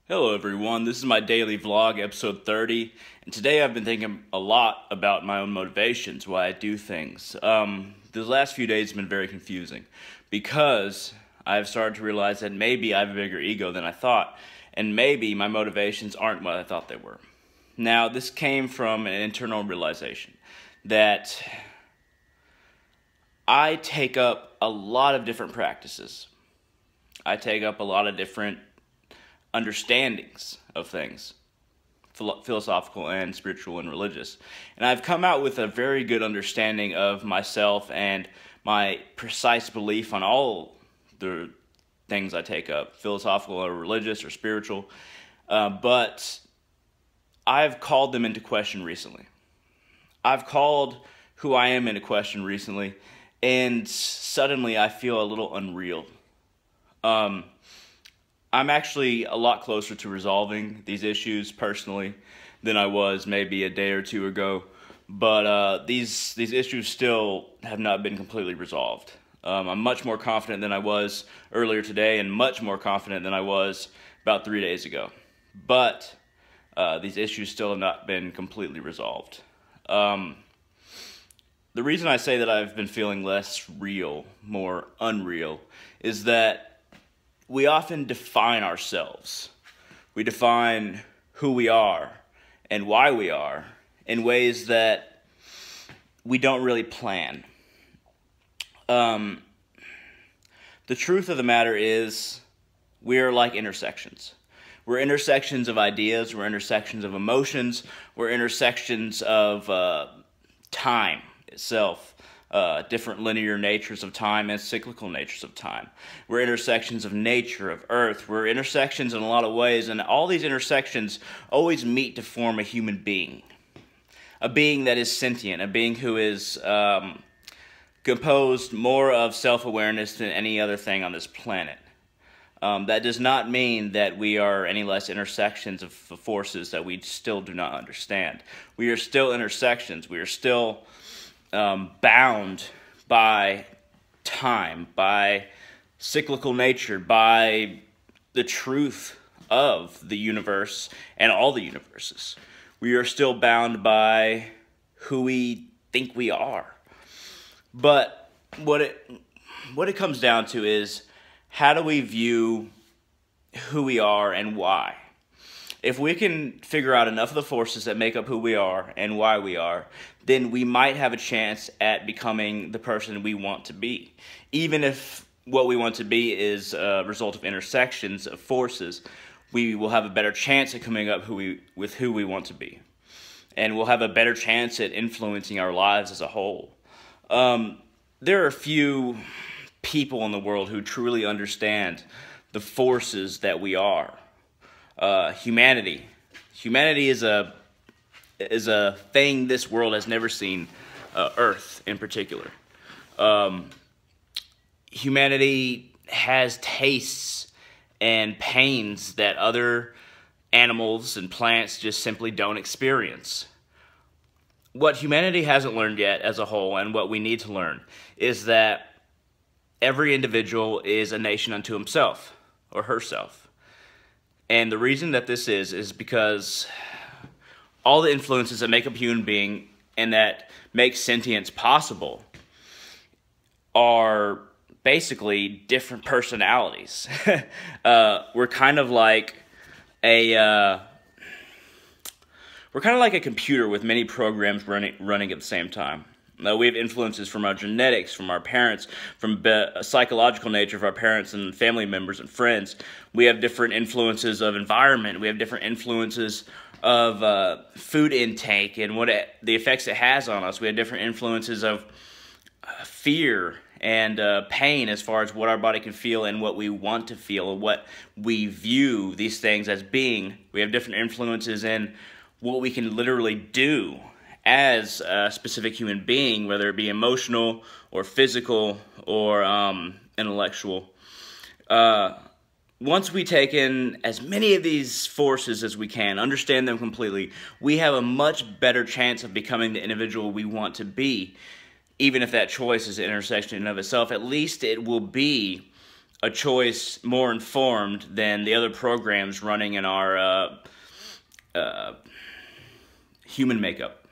Hello everyone, this is my daily vlog, episode 30, and today I've been thinking a lot about my own motivations, why I do things. The last few days have been very confusing, because I've started to realize that maybe I have a bigger ego than I thought, and maybe my motivations aren't what I thought they were. Now, this came from an internal realization, that I take up a lot of different practices. I take up a lot of different understandings of things, philosophical and spiritual and religious. And I've come out with a very good understanding of myself and my precise belief on all the things I take up, philosophical or religious or spiritual, but I've called them into question recently. I've called who I am into question recently, and suddenly I feel a little unreal. I'm actually a lot closer to resolving these issues personally than I was maybe a day or two ago, but these issues still have not been completely resolved. I'm much more confident than I was earlier today, and much more confident than I was about 3 days ago. But these issues still have not been completely resolved. The reason I say that I've been feeling less real, more unreal, is that we often define ourselves. We define who we are and why we are in ways that we don't really plan. The truth of the matter is, we are like intersections. We're intersections of ideas, we're intersections of emotions, we're intersections of time itself. Different linear natures of time and cyclical natures of time. We're intersections of nature, of earth. We're intersections in a lot of ways, and all these intersections always meet to form a human being. A being that is sentient, a being who is composed more of self-awareness than any other thing on this planet. That does not mean that we are any less intersections of forces that we still do not understand. We are still intersections. We are still bound by time, by cyclical nature, by the truth of the universe and all the universes. We are still bound by who we think we are. But what it comes down to is, how do we view who we are and why? If we can figure out enough of the forces that make up who we are and why we are, then we might have a chance at becoming the person we want to be. Even if what we want to be is a result of intersections of forces, we will have a better chance at coming up with who we want to be. And we'll have a better chance at influencing our lives as a whole. There are few people in the world who truly understand the forces that we are. Humanity. Humanity is a thing this world has never seen, Earth in particular. Humanity has tastes and pains that other animals and plants just simply don't experience. What humanity hasn't learned yet as a whole, and what we need to learn, is that every individual is a nation unto himself or herself. And the reason that this is because all the influences that make up a human being and that make sentience possible are basically different personalities. We're kind of like a computer with many programs running at the same time. We have influences from our genetics, from our parents, from a psychological nature of our parents and family members and friends. We have different influences of environment. We have different influences of food intake and the effects it has on us. We have different influences of fear and pain as far as what our body can feel and what we want to feel and what we view these things as being. We have different influences in what we can literally do as a specific human being, whether it be emotional or physical or intellectual. Once we take in as many of these forces as we can, understand them completely, we have a much better chance of becoming the individual we want to be. Even if that choice is an intersection in and of itself, at least it will be a choice more informed than the other programs running in our human makeup.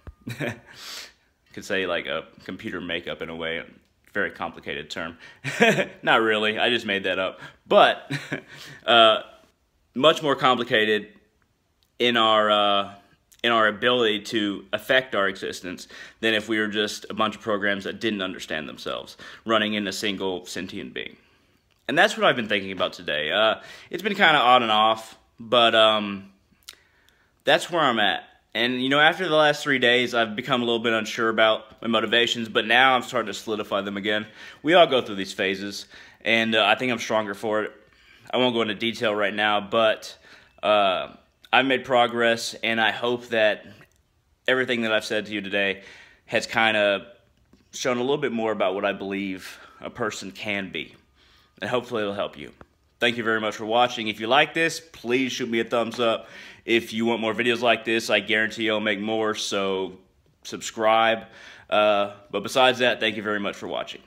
Could say like a computer makeup in a way. Very complicated term. Not really, I just made that up. But much more complicated in our ability to affect our existence than if we were just a bunch of programs that didn't understand themselves, running in a single sentient being. And that's what I've been thinking about today. It's been kind of on and off, but that's where I'm at. And, you know, after the last 3 days, I've become a little bit unsure about my motivations, but now I'm starting to solidify them again. We all go through these phases, and I think I'm stronger for it. I won't go into detail right now, but I've made progress, and I hope that everything that I've said to you today has kind of shown a little bit more about what I believe a person can be. And hopefully it'll help you. Thank you very much for watching. If you like this, please shoot me a thumbs up. If you want more videos like this, I guarantee I'll make more, so subscribe. But besides that, thank you very much for watching.